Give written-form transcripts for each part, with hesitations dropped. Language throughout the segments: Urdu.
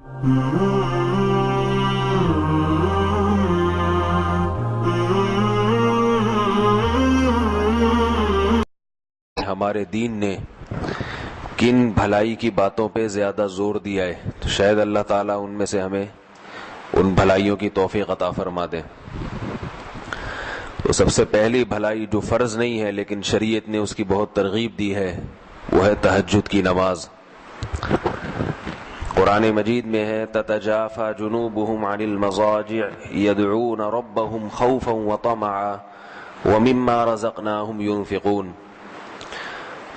ہمارے دین نے کن بھلائی کی باتوں پہ زیادہ زور دیا ہے، تو شاید اللہ تعالیٰ ان میں سے ہمیں ان بھلائیوں کی توفیق عطا فرما دے۔ تو سب سے پہلی بھلائی جو فرض نہیں ہے لیکن شریعت نے اس کی بہت ترغیب دی ہے، وہ ہے تہجد کی نماز۔ قرآن مجید میں ہے تتجافى جنوبهم عن المضاجع يدعون ربهم خوفا وطمعا ومما رزقناهم ينفقون۔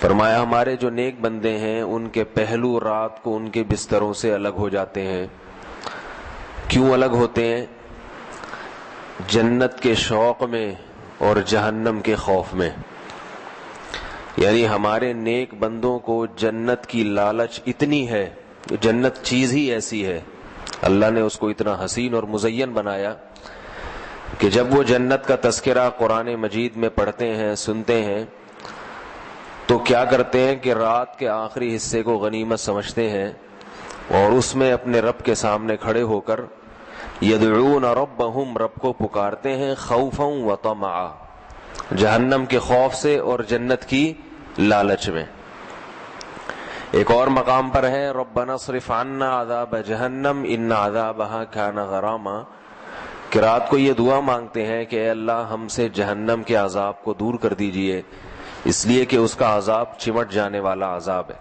فرمایا ہمارے جو نیک بندے ہیں ان کے پہلو رات کو ان کے بستروں سے الگ ہو جاتے ہیں۔ کیوں الگ ہوتے ہیں؟ جنت کے شوق میں اور جہنم کے خوف میں۔ یعنی ہمارے نیک بندوں کو جنت کی لالچ اتنی ہے، جنت چیز ہی ایسی ہے، اللہ نے اس کو اتنا حسین اور مزین بنایا کہ جب وہ جنت کا تذکرہ قرآن مجید میں پڑھتے ہیں، سنتے ہیں، تو کیا کرتے ہیں کہ رات کے آخری حصے کو غنیمت سمجھتے ہیں اور اس میں اپنے رب کے سامنے کھڑے ہو کر یدعون ربہم، رب کو پکارتے ہیں، خوفا و طمعا، جہنم کے خوف سے اور جنت کی لالچ میں۔ ایک اور مقام پر ہے ربنا اصرف عنا عذاب جہنم ان عذابها کان غراما، کہ رات کو یہ دعا مانگتے ہیں کہ اے اللہ ہم سے جہنم کے عذاب کو دور کر دیجئے، اس لیے کہ اس کا عذاب چمٹ جانے والا عذاب ہے۔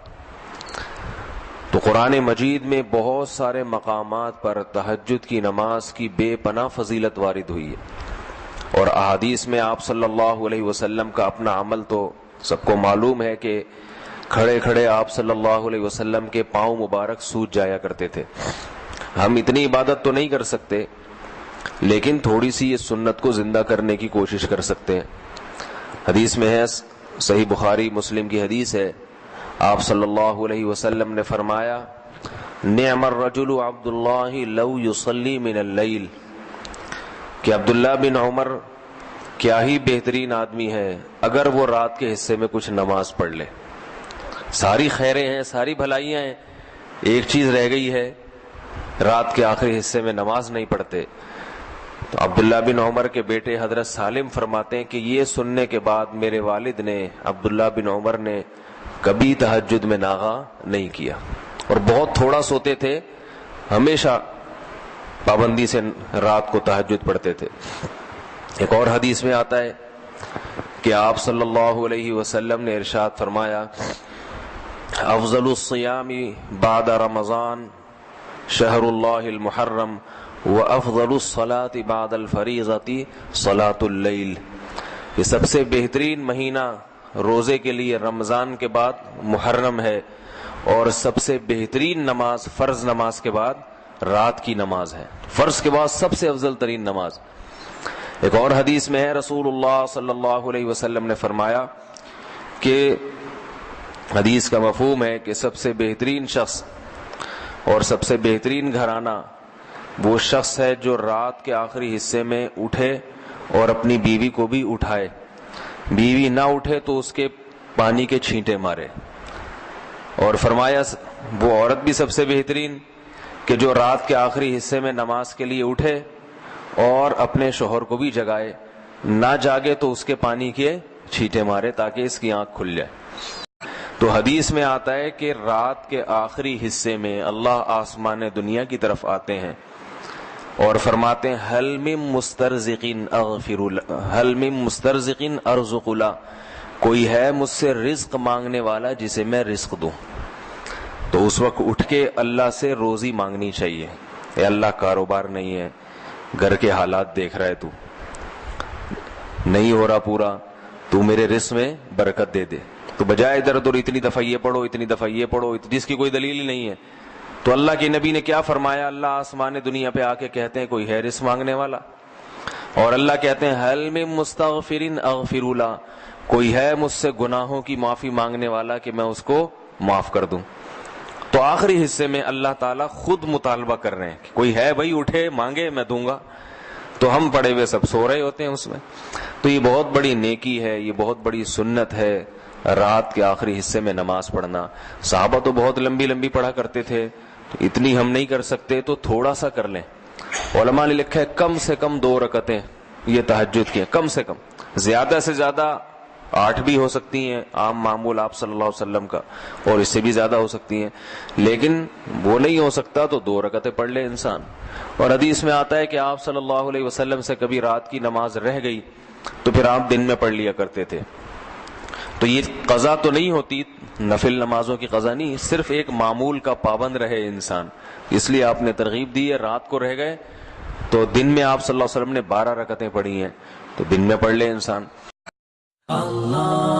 تو قرآن مجید میں بہت سارے مقامات پر تہجد کی نماز کی بے پناہ فضیلت وارد ہوئی ہے، اور احادیث میں آپ صلی اللہ علیہ وسلم کا اپنا عمل تو سب کو معلوم ہے کہ کھڑے کھڑے آپ صلی اللہ علیہ وسلم کے پاؤں مبارک سوج جایا کرتے تھے۔ ہم اتنی عبادت تو نہیں کر سکتے لیکن تھوڑی سی اس سنت کو زندہ کرنے کی کوشش کر سکتے ہیں۔ حدیث میں ہے، صحیح بخاری مسلم کی حدیث ہے، آپ صلی اللہ علیہ وسلم نے فرمایا نعم الرجل عبد اللہ لو یصلی من اللیل، کہ عبداللہ بن عمر کیا ہی بہترین آدمی ہے اگر وہ رات کے حصے میں کچھ نماز پڑھ لے۔ ساری خیریں ہیں، ساری بھلائیاں ہیں، ایک چیز رہ گئی ہے، رات کے آخری حصے میں نماز نہیں پڑھتے۔ تو عبداللہ بن عمر کے بیٹے حضرت سالم فرماتے ہیں کہ یہ سننے کے بعد میرے والد نے، عبداللہ بن عمر نے، کبھی تہجد میں ناغا نہیں کیا، اور بہت تھوڑا سوتے تھے، ہمیشہ پابندی سے رات کو تہجد پڑھتے تھے۔ ایک اور حدیث میں آتا ہے کہ آپ صلی اللہ علیہ وسلم نے ارشاد فرمایا افضل الصیام بعد رمضان شہر اللہ المحرم وافضل الصلاة بعد الفریضۃ صلاۃ اللیل، یہ سب سے بہترین مہینہ روزے کے لیے رمضان کے بعد محرم ہے، اور سب سے بہترین نماز فرض نماز کے بعد رات کی نماز ہے، فرض کے بعد سب سے افضل ترین نماز۔ ایک اور حدیث میں ہے رسول اللہ صلی اللہ علیہ وسلم نے فرمایا کہ حدیث کا مفہوم ہے کہ سب سے بہترین شخص اور سب سے بہترین گھرانہ وہ شخص ہے جو رات کے آخری حصے میں اٹھے اور اپنی بیوی کو بھی اٹھائے، بیوی نہ اٹھے تو اس کے پانی کے چھینٹے مارے، اور فرمایا وہ عورت بھی سب سے بہترین کہ جو رات کے آخری حصے میں نماز کے لیے اٹھے اور اپنے شوہر کو بھی جگائے، نہ جاگے تو اس کے پانی کے چھینٹے مارے تاکہ اس کی آنکھ کھل جائے۔ تو حدیث میں آتا ہے کہ رات کے آخری حصے میں اللہ آسمان دنیا کی طرف آتے ہیں اور فرماتے ہیں هل من مسترزق اغفر له، هل من مسترزق ارزق له، کوئی ہے مجھ سے رزق مانگنے والا جسے میں رزق دوں؟ تو اس وقت اٹھ کے اللہ سے روزی مانگنی چاہیے، اے اللہ کاروبار نہیں ہے، گھر کے حالات دیکھ رہا ہے، تو نہیں ہو رہا پورا، تو میرے رزق میں برکت دے دے۔ تو بجائے ادھر ادھر اتنی دفعہ یہ پڑھو اتنی دفعہ یہ پڑھو جس کی کوئی دلیل ہی نہیں ہے، تو اللہ کے نبی نے کیا فرمایا، اللہ آسمان دنیا پہ آ کے کہتے ہیں کوئی ہے رزق مانگنے والا، اور اللہ کہتے ہیں هل من مستغفر اغفر له، کوئی ہے مجھ سے گناہوں کی معافی مانگنے والا کہ میں اس کو معاف کر دوں۔ تو آخری حصے میں اللہ تعالیٰ خود مطالبہ کر رہے ہیں کہ کوئی ہے بھائی اٹھے مانگے میں دوں گا، تو ہم پڑے ہوئے سب سو رہے ہوتے ہیں اس میں۔ تو یہ بہت بڑی نیکی ہے، یہ بہت بڑی سنت ہے رات کے آخری حصے میں نماز پڑھنا۔ صحابہ تو بہت لمبی لمبی پڑھا کرتے تھے، اتنی ہم نہیں کر سکتے تو تھوڑا سا کر لیں. علماء نے لکھا ہے کم سے کم 2 رکعتیں یہ تہجد کی ہیں, کم سے کم. زیادہ سے زیادہ 8 بھی ہو سکتی ہیں, عام معمول آپ صلی اللہ علیہ وسلم کا, اور اس سے بھی زیادہ ہو سکتی ہیں, لیکن وہ نہیں ہو سکتا تو 2 رکعتیں پڑھ لے انسان. اور حدیث میں آتا ہے کہ آپ صلی اللہ علیہ وسلم سے کبھی رات کی نماز رہ گئی تو پھر آپ دن میں پڑھ لیا کرتے تھے. تو یہ قضا تو نہیں ہوتی, نفل نمازوں کی قضا نہیں, صرف ایک معمول کا پابند رہے انسان. اس لیے آپ نے ترغیب دی ہے, رات کو رہ گئے تو دن میں آپ صلی اللہ علیہ وسلم نے 12 رکعتیں پڑھی ہیں تو دن میں پڑھ لے انسان. اللہ